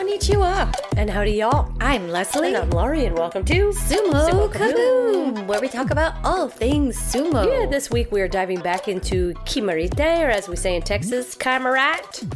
Konnichiwa. And howdy y'all. I'm Leslie. And I'm Laurie, and welcome to Sumo Kaboom, where we talk about all things sumo. Yeah, this week we are diving back into Kimarite, or as we say in Texas, Kimarite.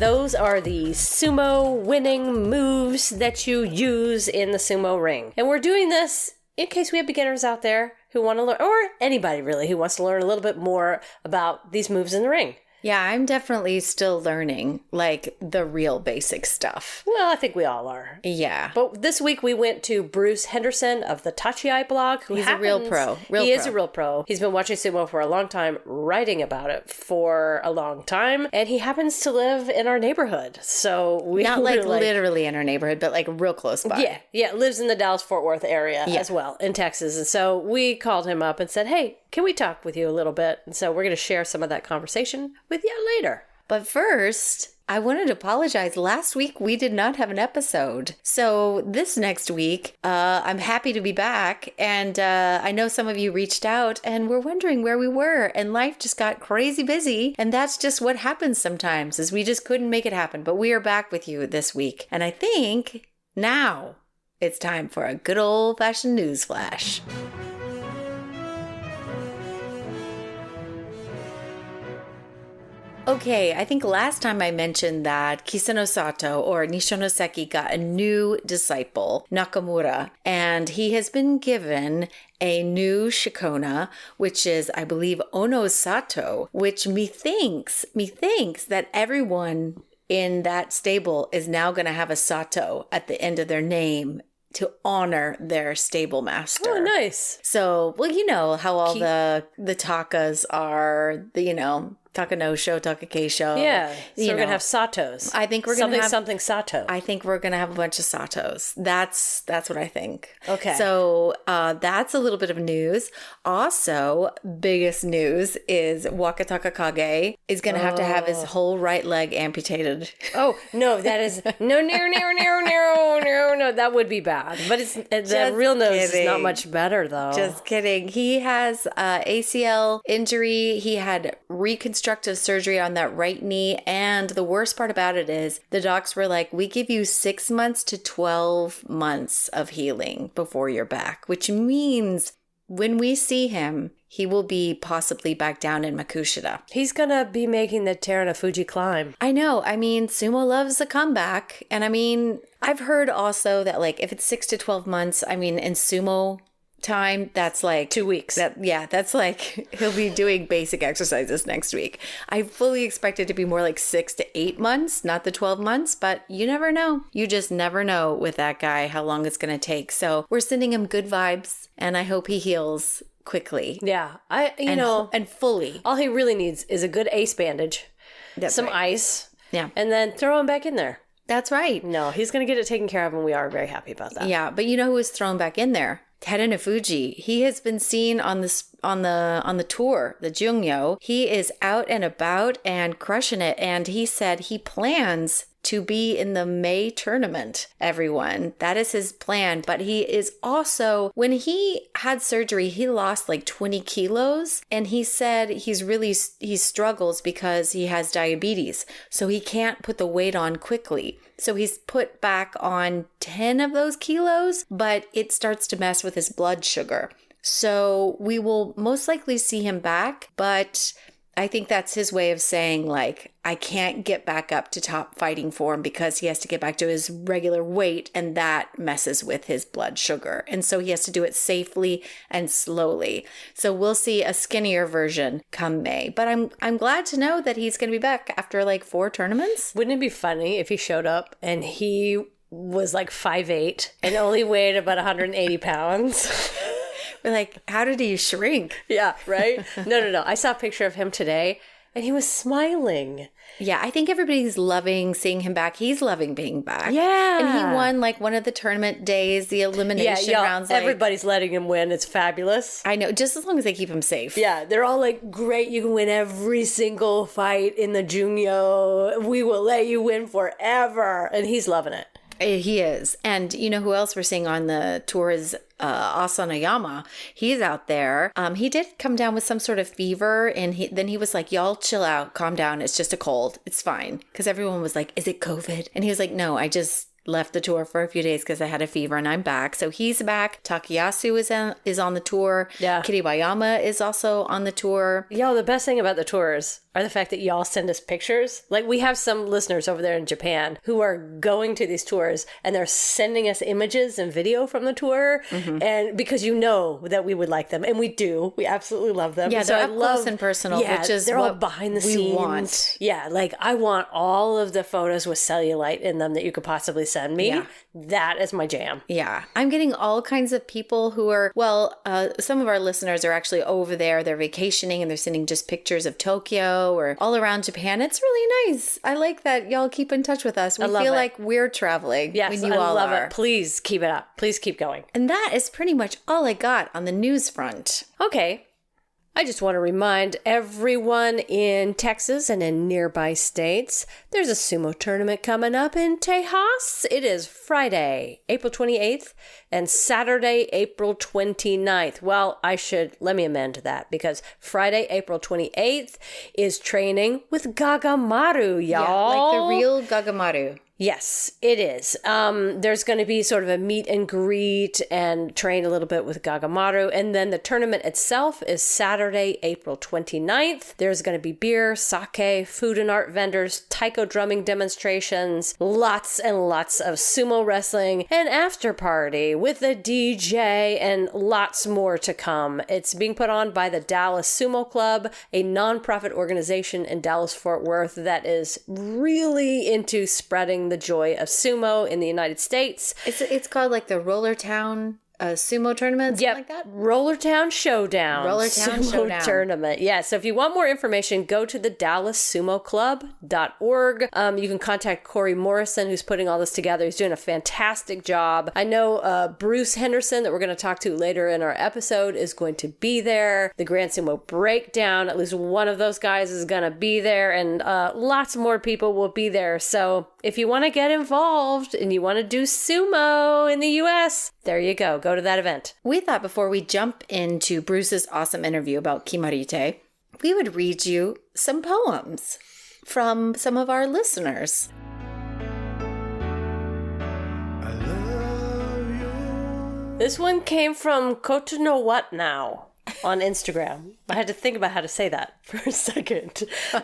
Those are the sumo winning moves that you use in the sumo ring. And we're doing this in case we have beginners out there who want to learn, or anybody really who wants to learn a little bit more about these moves in the ring. Yeah, I'm definitely still learning, like, the real basic stuff. Well, I think we all are. Yeah. But this week we went to Bruce Henderson of the Tachiai Blog. He's a real pro. He is a real pro. He's been watching sumo for a long time, writing about it for a long time, and he happens to live in our neighborhood. So we Not like literally in our neighborhood, but like real close by. Yeah, lives in the Dallas-Fort Worth area as well, in Texas. And so we called him up and said, hey, can we talk with you a little bit? And so we're going to share some of that conversation with you later. But first, I wanted to apologize. Last week, we did not have an episode. So this next week, I'm happy to be back. And I know some of you reached out and were wondering where we were. And life just got crazy busy. And that's just what happens sometimes, is we just couldn't make it happen. But we are back with you this week. And I think now it's time for a good old-fashioned news flash. Okay, I think last time I mentioned that Kisano Sato, or Nishonoseki, got a new disciple, Nakamura, and he has been given a new shikona, which is, I believe, Ono Sato, which methinks that everyone in that stable is now going to have a Sato at the end of their name to honor their stable master. Oh, nice. So, well, you know how all the takas are, Takanosho, Takakeisho. Yeah. So we're going to have Satos. I think we're going to have something Sato. I think we're going to have a bunch of Satos. That's what I think. Okay. So that's a little bit of news. Also, biggest news is Wakataka Kage is going to have to have his whole right leg amputated. Oh, no, that is no, that would be bad. But the real news is not much better, though. Just kidding. He has ACL injury. He had reconstructive surgery on that right knee, and the worst part about it is the docs were like, we give you 6 months to 12 months of healing before you're back, which means when we see him, he will be possibly back down in Makushita. He's gonna be making the Terunofuji climb. I know. I mean, sumo loves a comeback, and I mean, I've heard also that, like, if it's 6 to 12 months, I mean, in sumo time, that's like 2 weeks. That's like he'll be doing basic exercises next week. I fully expect it to be more like 6 to 8 months, not the 12 months, but you never know. You just never know with that guy how long it's going to take. So we're sending him good vibes, and I hope he heals quickly. Yeah. And fully. All he really needs is a good ace bandage, That's some right. ice, and then throw him back in there. That's right. No, he's going to get it taken care of, and we are very happy about that. Yeah, but you know who was thrown back in there? Terunofuji. He has been seen on the tour, the Jungyo. He is out and about and crushing it, and he said he plans to be in the May tournament, everyone. That is his plan. But he is also, when he had surgery, he lost like 20 kilos. And he said he struggles because he has diabetes. So he can't put the weight on quickly. So he's put back on 10 of those kilos, but it starts to mess with his blood sugar. So we will most likely see him back, but I think that's his way of saying, like, I can't get back up to top fighting form because he has to get back to his regular weight, and that messes with his blood sugar. And so he has to do it safely and slowly. So we'll see a skinnier version come May. But I'm glad to know that he's going to be back after like 4 tournaments. Wouldn't it be funny if he showed up and he was like 5'8" and only weighed about 180 pounds? We're like, how did he shrink? Yeah, right? No. I saw a picture of him today, and he was smiling. Yeah, I think everybody's loving seeing him back. He's loving being back. Yeah. And he won like one of the tournament days, the elimination rounds. Everybody's letting him win. It's fabulous. I know, just as long as they keep him safe. Yeah, they're all like, great, you can win every single fight in the Jungyo. We will let you win forever. And he's loving it. He is. And you know who else we're seeing on the tour is Asanayama. He's out there. He did come down with some sort of fever, and then he was like, y'all chill out, calm down. It's just a cold. It's fine. Because everyone was like, is it COVID? And he was like, no, I just left the tour for a few days because I had a fever and I'm back. So he's back. Takayasu is on the tour. Yeah. Kiribayama is also on the tour. Yo, the best thing about the tours are the fact that y'all send us pictures. Like, we have some listeners over there in Japan who are going to these tours and they're sending us images and video from the tour. Mm-hmm. And because you know that we would like them. And we do. We absolutely love them. Yeah, they're up close and personal, which is they're all behind the scenes. Want. Yeah, like I want all of the photos with cellulite in them that you could possibly send me. Yeah. That is my jam. Yeah. I'm getting all kinds of people who are, some of our listeners are actually over there. They're vacationing and they're sending just pictures of Tokyo or all around Japan. It's really nice. I like that y'all keep in touch with us. We feel like we're traveling when you all are. It. Please keep it up. Please keep going. And that is pretty much all I got on the news front. Okay. I just want to remind everyone in Texas and in nearby states, there's a sumo tournament coming up in Tejas. It is Friday, April 28th and Saturday, April 29th. Well, let me amend that because Friday, April 28th is training with Gagamaru, y'all. Yeah, like the real Gagamaru. Yes, it is. There's going to be sort of a meet and greet and train a little bit with Gagamaru. And then the tournament itself is Saturday, April 29th. There's going to be beer, sake, food and art vendors, taiko drumming demonstrations, lots and lots of sumo wrestling, an after party with a DJ, and lots more to come. It's being put on by the Dallas Sumo Club, a nonprofit organization in Dallas-Fort Worth that is really into spreading the joy of sumo in the United States. It's called like the Roller Town sumo tournament, something like that? Roller Town Showdown. Roller Town Showdown. Tournament. Yeah, so if you want more information, go to the DallasSumoClub.org. You can contact Corey Morrison, who's putting all this together. He's doing a fantastic job. I know Bruce Henderson, that we're going to talk to later in our episode, is going to be there. The Grand Sumo Breakdown, at least one of those guys is going to be there, and lots more people will be there. So if you want to get involved and you want to do sumo in the U.S., there you go. Go to that event. We thought before we jump into Bruce's awesome interview about Kimarite, we would read you some poems from some of our listeners. I love you. This one came from Kotono What Now on Instagram. I had to think about how to say that for a second.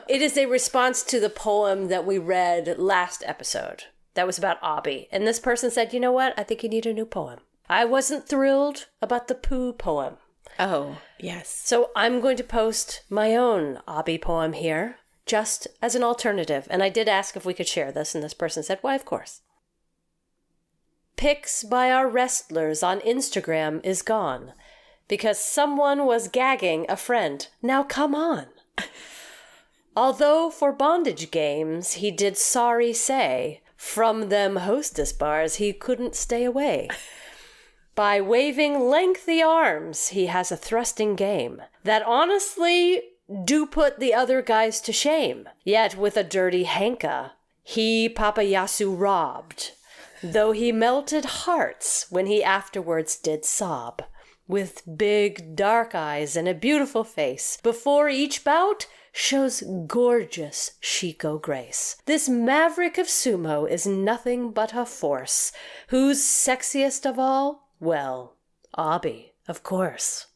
It is a response to the poem that we read last episode. That was about Abi. And this person said, you know what? I think you need a new poem. I wasn't thrilled about the poo poem. Oh, yes. So I'm going to post my own Abi poem here, just as an alternative. And I did ask if we could share this, and this person said, why, of course. Pics by our wrestlers on Instagram is gone because someone was gagging a friend. Now come on. Although for bondage games he did sorry say, from them hostess bars he couldn't stay away. By waving lengthy arms, he has a thrusting game that honestly do put the other guys to shame. Yet with a dirty Henka, he Papayasu robbed, though he melted hearts when he afterwards did sob. With big dark eyes and a beautiful face, before each bout shows gorgeous Shiko grace. This maverick of sumo is nothing but a force, who's sexiest of all? Well, Abi, of course.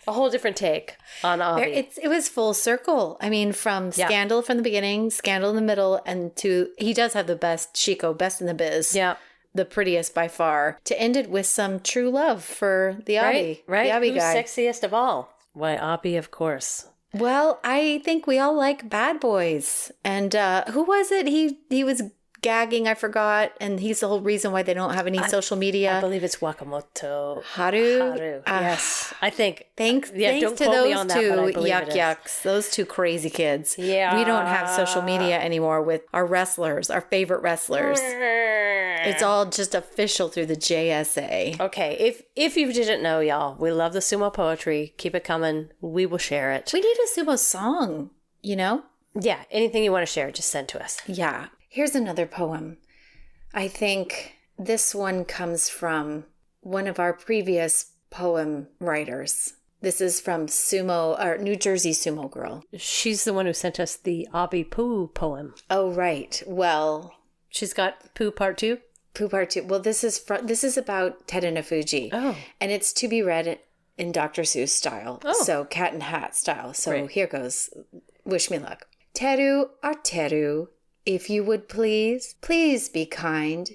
A whole different take on Abi. It was full circle. I mean, from Scandal from the beginning, Scandal in the middle, and to, he does have the best Shiko, best in the biz. Yeah. The prettiest by far. To end it with some true love for the Abi. Right? The Abi Who's guy. Sexiest of all? Why, Abi, of course. Well, I think we all like bad boys. And who was it? He was gagging, I forgot, and he's the whole reason why they don't have any social media. I believe it's Wakamoto. Haru. Yes. I think. Thanks to those two yucks, those two crazy kids. Yeah. We don't have social media anymore with our wrestlers, our favorite wrestlers. It's all just official through the JSA. Okay, if you didn't know, y'all, we love the sumo poetry. Keep it coming. We will share it. We need a sumo song, you know? Yeah, anything you want to share, just send to us. Yeah. Here's another poem. I think this one comes from one of our previous poem writers. This is from Sumo, or New Jersey Sumo Girl. She's the one who sent us the Abi Poo poem. Oh, right. Well, She's got Poo Part 2? Poo Part 2. Well, this is about Teru no Fuji. Oh. And it's to be read in Dr. Seuss style. Oh. So cat and hat style. So Right. Here goes. Wish me luck. Teru our Teru, if you would please be kind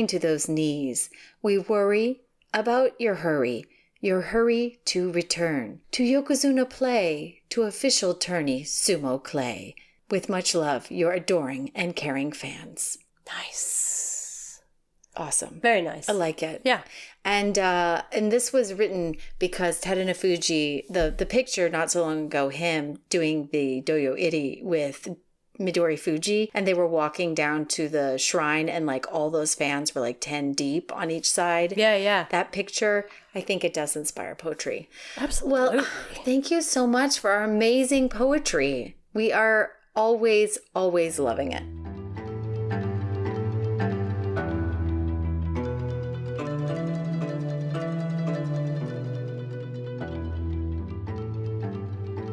to those knees. We worry about your hurry to return, to Yokozuna play, to official tourney Sumo clay. With much love, your adoring and caring fans. Nice. Awesome. Very nice. I like it. Yeah. And this was written because Teru no Fuji, the picture not so long ago, him doing the doyo iri with Midori Fuji, and they were walking down to the shrine, and like all those fans were like 10 deep on each side. Yeah, yeah. That picture, I think it does inspire poetry. Absolutely. Well, thank you so much for our amazing poetry. We are always, always loving it.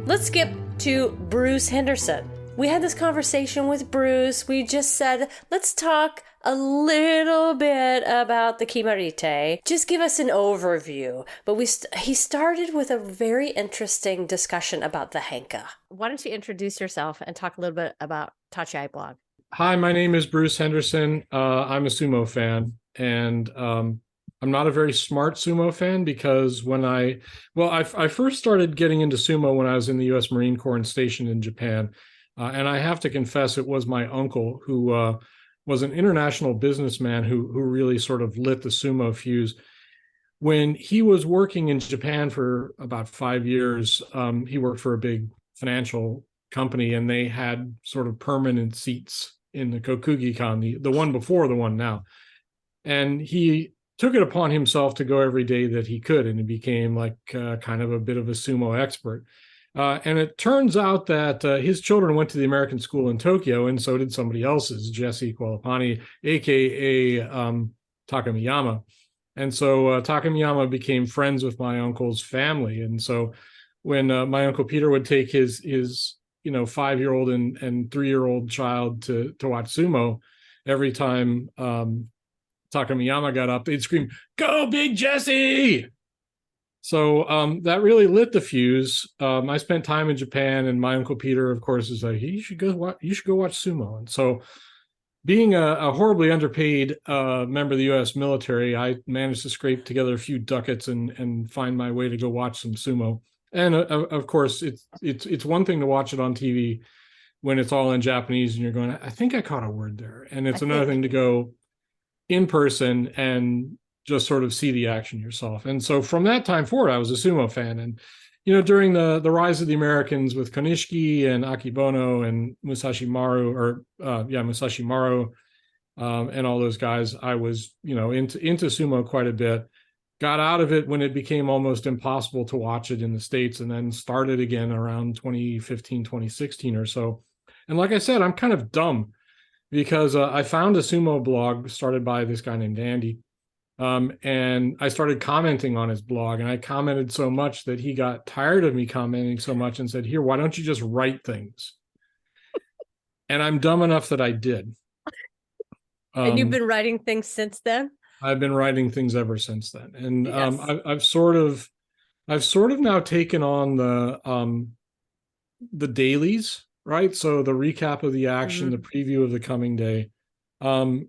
Let's skip to Bruce Henderson. We had this conversation with Bruce. We just said, let's talk a little bit about the Kimarite. Just give us an overview. But he started with a very interesting discussion about the Henka. Why don't you introduce yourself and talk a little bit about Tachiai Blog? Hi, my name is Bruce Henderson. I'm a sumo fan, and I'm not a very smart sumo fan because I first started getting into sumo when I was in the U.S. Marine Corps and stationed in Japan. And I have to confess, it was my uncle who was an international businessman who really sort of lit the sumo fuse. When he was working in Japan for about 5 years, he worked for a big financial company, and they had sort of permanent seats in the Kokugi-kan, the one before the one now. And he took it upon himself to go every day that he could, and he became like kind of a bit of a sumo expert. And it turns out that his children went to the American school in Tokyo, and so did somebody else's, Jesse Kualapani, a.k.a. Takamiyama. And so Takamiyama became friends with my uncle's family. And so when my Uncle Peter would take his 5-year-old and 3-year-old child to watch sumo, every time Takamiyama got up, they'd scream, "Go, Big Jesse!" So that really lit the fuse. I spent time in Japan, and my Uncle Peter, of course, is like, you should go watch sumo. And so, being a horribly underpaid member of the U.S. military, I managed to scrape together a few ducats and find my way to go watch some sumo. And of course, it's one thing to watch it on TV when it's all in Japanese, and you're going, I think I caught a word there. And it's another thing to go in person and just sort of see the action yourself. And so from that time forward, I was a sumo fan. And, during the rise of the Americans with Konishiki and Akibono and Musashi Maru, and all those guys, I was, into sumo quite a bit. Got out of it when it became almost impossible to watch it in the States, and then started again around 2015, 2016 or so. And like I said, I'm kind of dumb because I found a sumo blog started by this guy named Andy. And I started commenting on his blog, and I commented so much that he got tired of me commenting so much and said, "Here, why don't you just write things?" And I'm dumb enough that I did. And you've been writing things since then? I've been writing things ever since then. And Yes. I've sort of now taken on the dailies, right? So the recap of the action, the preview of the coming day. And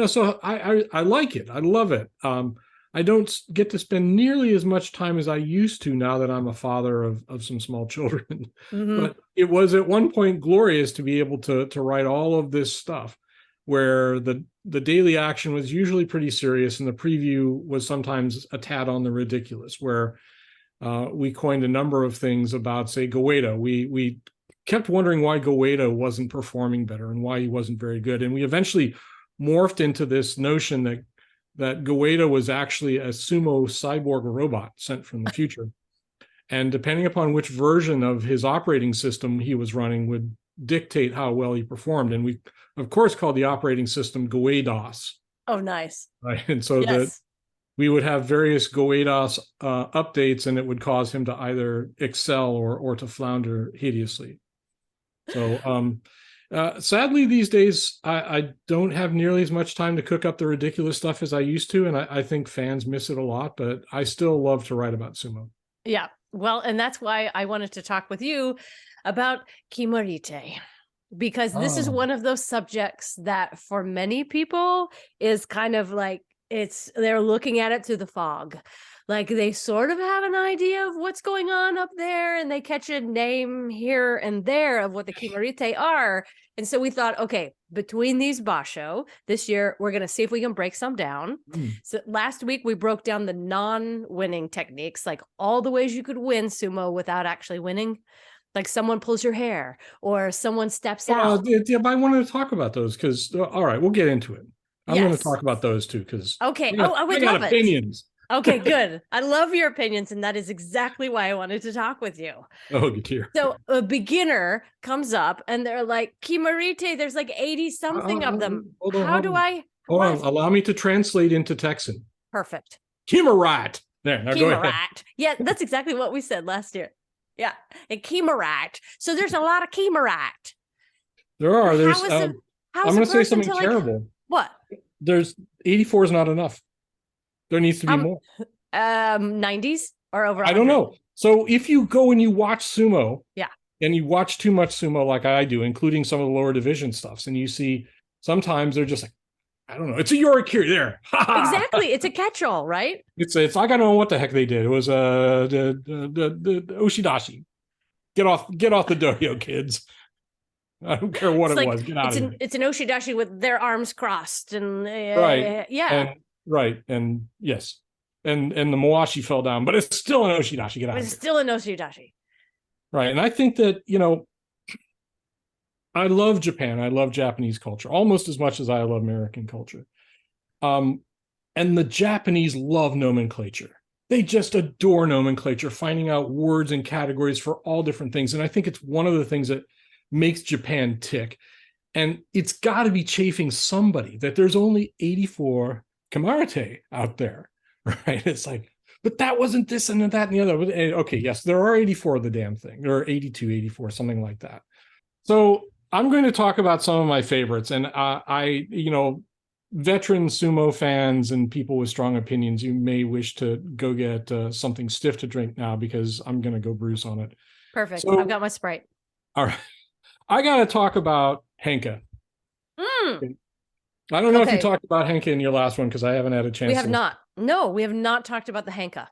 so I like it. I love it. I don't get to spend nearly as much time as I used to now that I'm a father of some small children. But it was at one point glorious to be able to write all of this stuff where the daily action was usually pretty serious, and the preview was sometimes a tad on the ridiculous, where we coined a number of things about, say, Goedo. We kept wondering why Goedo wasn't performing better and why he wasn't very good. And we eventually morphed into this notion that Goedo was actually a sumo cyborg robot sent from the future. And depending upon which version of his operating system he was running would dictate how well he performed. And we, of course, called the operating system Goeidos. Oh, nice. Right. And so Yes. we would have various Goeidos updates, and it would cause him to either excel or to flounder hideously. So sadly, these days, I don't have nearly as much time to cook up the ridiculous stuff as I used to, and I think fans miss it a lot, but I still love to write about sumo. Yeah. Well, and that's why I wanted to talk with you about Kimarite, because this is one of those subjects that for many people is kind of like they're looking at it through the fog. Like they sort of have an idea of what's going on up there, and they catch a name here and there of what the Kimarite are. And so we thought, okay, between these basho, this year, we're going to see if we can break some down. So last week, we broke down the non-winning techniques, like all the ways you could win sumo without actually winning. Like someone pulls your hair or someone steps out. Yeah, but I wanted to talk about those because, all right, we'll get into it. I'm going to talk about those too because okay. I would love opinions. Okay, good. I love your opinions, and that is exactly why I wanted to talk with you. Oh, good dear. So a beginner comes up, and they're like, Kimarite, there's like 80-something of them. How do I... Hold on, allow me to translate into Texan. Perfect. Kimarite. There, now go ahead. Yeah, that's exactly what we said last year. Yeah, and Kimarite. So there's a lot of Kimarite. There are. I'm going to say something terrible. What? There's 84 is not enough. There needs to be more. 90s or over 100? I don't know. So if you go and you watch sumo, yeah, and you watch too much sumo like I do, including some of the lower division stuffs, and you see sometimes they're just like, I don't know, it's a yorikiri there. Exactly. It's a catch-all, right? It's like, I don't know what the heck they did. It was the oshidashi. Get off the dohyo, kids. I don't care what it was. Get out of here. It's an oshidashi with their arms crossed and right. Yeah. And yes. And the mawashi fell down, but it's still an oshidashi. Get out of here. It's still an oshidashi. Right. And I think that, I love Japan. I love Japanese culture almost as much as I love American culture. And the Japanese love nomenclature. They just adore nomenclature, finding out words and categories for all different things. And I think it's one of the things that makes Japan tick. And it's got to be chafing somebody that there's only 84 Kimarite out there, right? It's like, but that wasn't this and that and the other. Okay, yes, there are 84 of the damn thing. There are 82, 84, something like that. So I'm going to talk about some of my favorites. And veteran sumo fans and people with strong opinions, you may wish to go get something stiff to drink now because I'm going to go Bruce on it. Perfect. So, I've got my Sprite. All right. I got to talk about Henka. I don't know if you talked about Henka in your last one because I haven't had a chance. We have not. No, we have not talked about the Henka.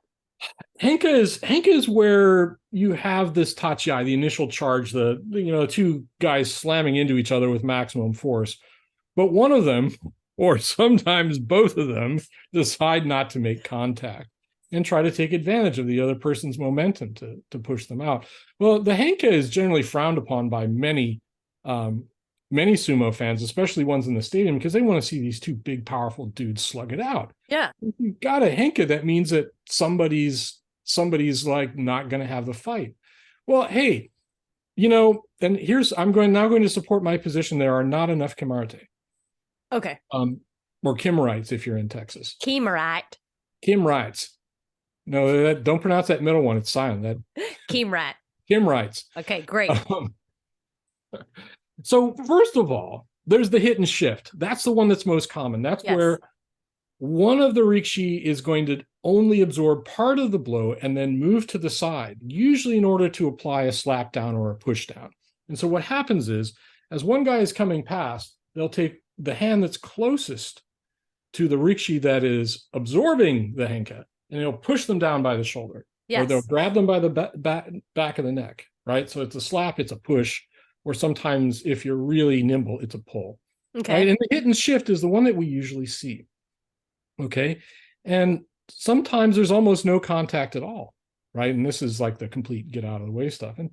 Henka is where you have this tachiai, the initial charge, the two guys slamming into each other with maximum force. But one of them, or sometimes both of them, decide not to make contact and try to take advantage of the other person's momentum to push them out. Well, the Henka is generally frowned upon by many sumo fans, especially ones in the stadium, because they want to see these two big, powerful dudes slug it out. Yeah. If you've got a Henka, that means that somebody's like not going to have the fight. Well, hey, and I'm now going to support my position. There are not enough Kimarite. Okay. Or Kimarites if you're in Texas. Kimarite. Kimrites. No, don't pronounce that middle one. It's silent. Kimarite. Kimrites. Okay, great. So first of all, there's the hit and shift. That's the one that's most common. That's where one of the rikishi is going to only absorb part of the blow and then move to the side, usually in order to apply a slap down or a push down. And so what happens is, as one guy is coming past, they'll take the hand that's closest to the rikishi that is absorbing the henka, and they'll push them down by the shoulder. Or they'll grab them by the back of the neck, right? So it's a slap, it's a push, or sometimes if you're really nimble, it's a pull. Okay. Right? And the hit and shift is the one that we usually see. Okay. And sometimes there's almost no contact at all, right? And this is like the complete get out of the way stuff. And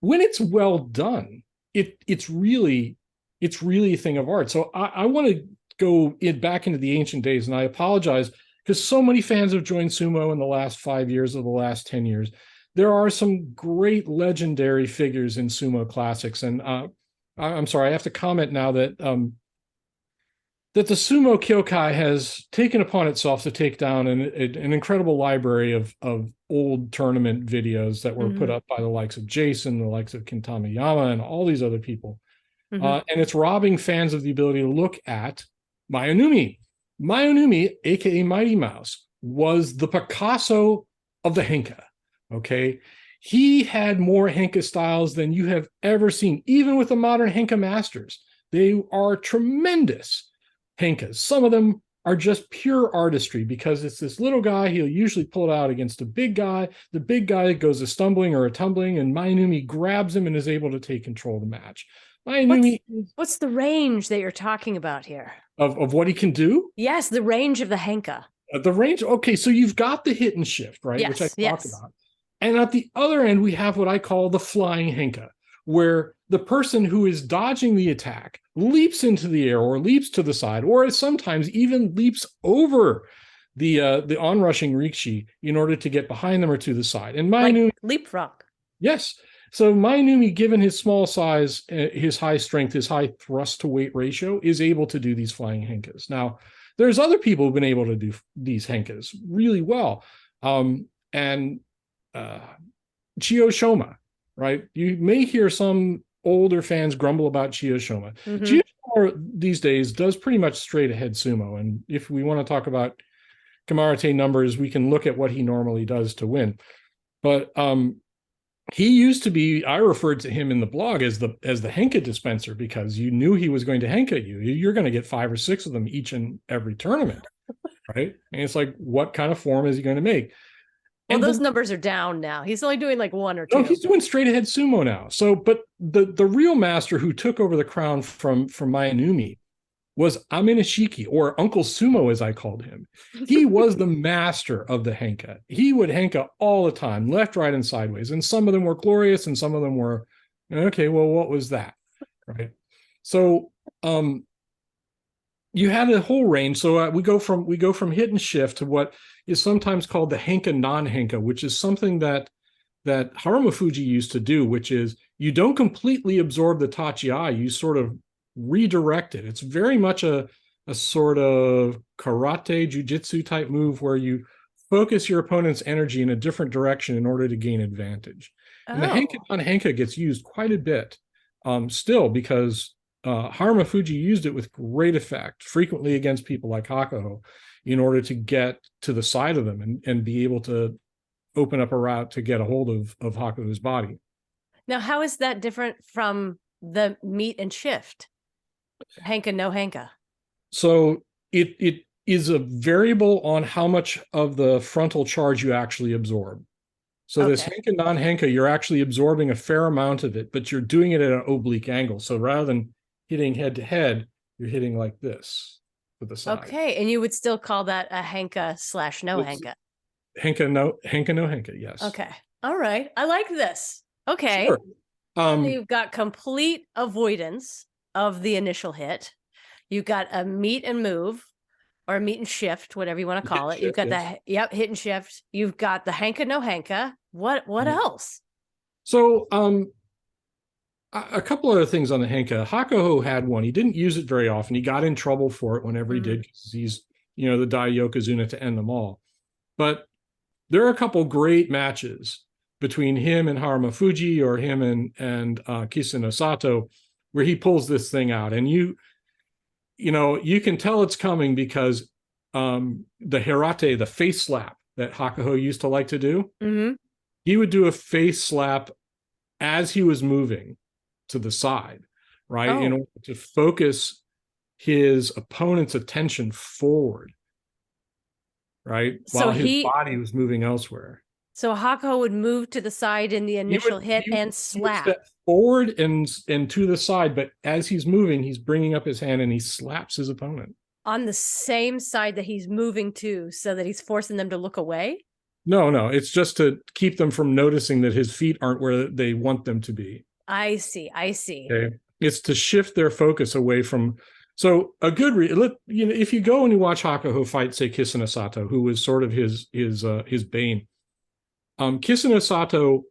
when it's well done, it's really a thing of art. So I want to go back into the ancient days, and I apologize because so many fans have joined sumo in the last 5 years or the last 10 years there are some great legendary figures in sumo classics, and I'm sorry, I have to comment now that that the Sumo Kyokai has taken upon itself to take down an incredible library of old tournament videos that were put up by the likes of Jason, the likes of Kintamayama, and all these other people. And it's robbing fans of the ability to look at Mayonumi. Mayonumi, aka Mighty Mouse, was the Picasso of the Henka. Okay. He had more Henka styles than you have ever seen, even with the modern Henka masters. They are tremendous Henkas. Some of them are just pure artistry because it's this little guy. He'll usually pull it out against a big guy. The big guy goes a stumbling or a tumbling, and Mayonumi grabs him and is able to take control of the match. Mayonumi, what's the range that you're talking about here? Of what he can do? Yes, the range of the Henka. The range. Okay, so you've got the hit and shift, right? Yes, which I talked about. And at the other end, we have what I call the flying Henka, where the person who is dodging the attack leaps into the air or leaps to the side, or sometimes even leaps over the onrushing Rikishi in order to get behind them or to the side. And Mayonumi, like leapfrog. Yes. So Mayonumi, given his small size, his high strength, his high thrust to weight ratio, is able to do these flying Henkas. Now, there's other people who've been able to do these Henkas really well. And Chiyo Shoma, right? You may hear some older fans grumble about Chiyo Shoma. Chiyo Shoma these days does pretty much straight ahead sumo. And if we want to talk about Kimarite numbers, we can look at what he normally does to win. But he used to be, I referred to him in the blog as the Henka dispenser, because you knew he was going to Henka you. You're going to get 5 or 6 of them each and every tournament, right? And it's like, what kind of form is he going to make? Well, those numbers are down now. He's only doing like 1 or 2. No, he's doing straight ahead sumo now. So, but the real master who took over the crown from Mayonumi was Amenishiki, or Uncle Sumo, as I called him. He was the master of the Henka. He would Henka all the time, left, right, and sideways. And some of them were glorious, and some of them were, okay, well, what was that? Right. So you had a whole range. So we go from hit and shift to what is sometimes called the Henka non-Henka, which is something that Haruma used to do, which is you don't completely absorb the Tachiai, you sort of redirect it. It's very much a sort of karate, jujitsu type move where you focus your opponent's energy in a different direction in order to gain advantage. And the Henka non-Henka gets used quite a bit still, because Haruma used it with great effect, frequently against people like Hakuho, in order to get to the side of them and be able to open up a route to get a hold of Hakuho's body. Now, how is that different from the meet and shift? Henka, no Henka. So it is a variable on how much of the frontal charge you actually absorb. So this Henka non-Henka, you're actually absorbing a fair amount of it, but you're doing it at an oblique angle. So rather than hitting head to head, you're hitting like this to the side. Okay, and you would still call that a Henka / no Henka. Henka no Henka, yes. Okay, all right, I like this. Okay, sure. You've got complete avoidance of the initial hit. You've got a meet and move, or meet and shift, whatever you want to call it. You've got the hit and shift. You've got the Henka no Henka. What else? So a couple other things on the Henka. Hakuho had one. He didn't use it very often. He got in trouble for it whenever he did, because he's the Dai Yokozuna to end them all. But there are a couple great matches between him and Haruma or him and Kiseno Sato, where he pulls this thing out, and you can tell it's coming because the hirate, the face slap that Hakuho used to like to do, he would do a face slap as he was moving to the side, right? In order to focus his opponent's attention forward, right? While his body was moving elsewhere. So Hakuho would move to the side in the initial hit and slap. Step forward and to the side, but as he's moving, he's bringing up his hand and he slaps his opponent. On the same side that he's moving to, so that he's forcing them to look away? No, it's just to keep them from noticing that his feet aren't where they want them to be. I see. Okay. It's to shift their focus away from. So a good, if you go and you watch Hakuho fight, say, Kiseno Sato, who was sort of his bane, Kisuna Sato,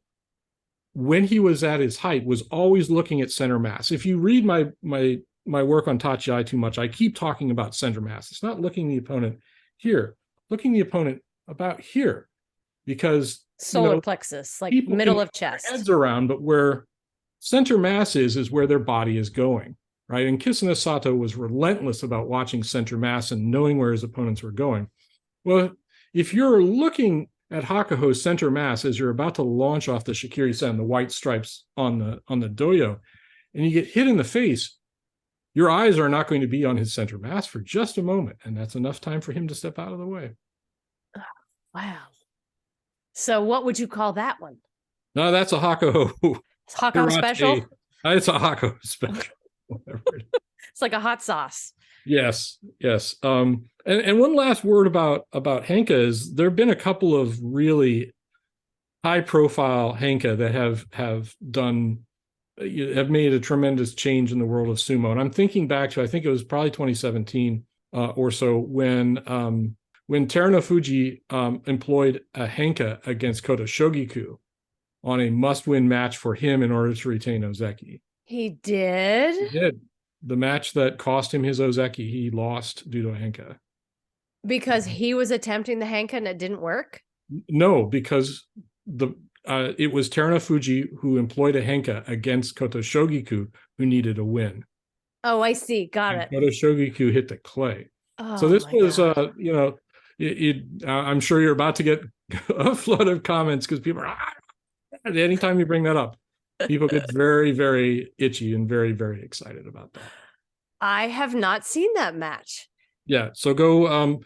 when he was at his height, was always looking at center mass. If you read my work on Tachiai too much, I keep talking about center mass. It's not looking the opponent here, looking the opponent about here, because solar plexus, like people middle can of chest. get their heads around, but where center mass is where their body is going, right? And Kisuna Sato was relentless about watching center mass and knowing where his opponents were going. Well, if you're looking at Hakuho's center mass as you're about to launch off the Shikiri-sen, the white stripes on the doyo, and you get hit in the face, your eyes are not going to be on his center mass for just a moment, and that's enough time for him to step out of the way. Wow. So what would you call that one? No, that's a Hakuho. It's Hakuho special? It's a Hakuho special. Whatever. It's like a hot sauce. Yes. And one last word about Henka is there have been a couple of really high-profile Henka that have made a tremendous change in the world of sumo. And I'm thinking back to, I think it was probably 2017 or so, when Teruno Fuji employed a Henka against Kota Shogiku on a must-win match for him in order to retain Ozeki. He did? He did. The match that cost him his Ozeki, he lost due to a Henka. Because he was attempting the Henka and it didn't work? No, because it was Teruno Fuji who employed a Henka against Kota Shogiku, who needed a win. Oh, I see. Got it. Kota Shogiku hit the clay. Oh, so this was, God. I'm sure you're about to get a flood of comments because people are, anytime you bring that up, people get very, very itchy and very, very excited about that. I have not seen that match. Yeah, so go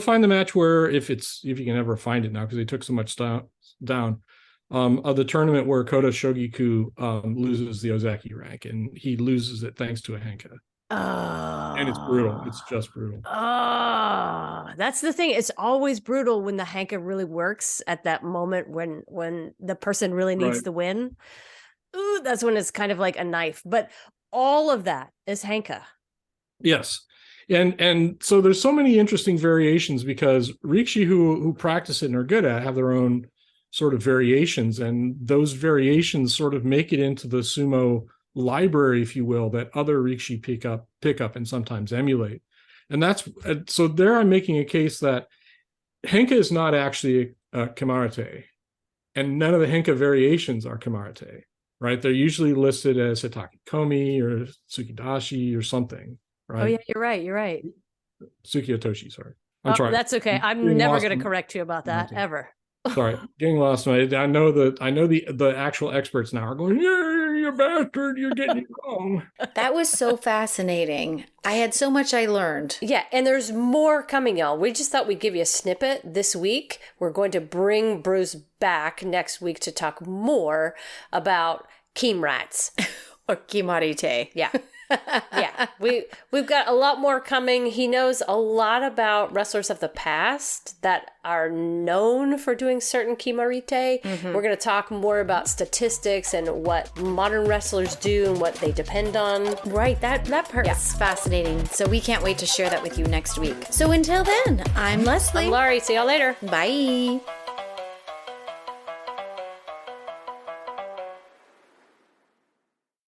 find the match where, if you can ever find it now because they took so much down of the tournament where Kota Shogiku loses the Ozeki rank, and he loses it thanks to a Henka. Oh. And it's brutal. It's just brutal. Oh, that's the thing. It's always brutal when the Henka really works at that moment when the person really needs the win. Ooh, that's when it's kind of like a knife. But all of that is Henka. Yes. And so there's so many interesting variations because Rikishi who practice it and are good at it have their own sort of variations, and those variations sort of make it into the sumo library, if you will, that other Rikishi pick up and sometimes emulate. And that's so there I'm making a case that Henka is not actually a Kimarite, and none of the Henka variations are Kimarite, right? They're usually listed as Hitaki Komi or Tsukidashi or something, right? Oh yeah, you're right. Tsukiotoshi, sorry. I'm sorry. That's okay. I'm never going to correct you about that, ever. Sorry, getting lost. I know the actual experts now are going, you bastard, you're getting it wrong. That was so fascinating. I had so much I learned. Yeah, and there's more coming, y'all. We just thought we'd give you a snippet this week. We're going to bring Bruce back next week to talk more about Kimarite. Or Kimarite. Yeah. Yeah, we've got a lot more coming. He knows a lot about wrestlers of the past that are known for doing certain Kimarite. Mm-hmm. We're going to talk more about statistics and what modern wrestlers do and what they depend on. Right, that part is fascinating. So we can't wait to share that with you next week. So until then, I'm Leslie. I'm Laurie. See y'all later. Bye.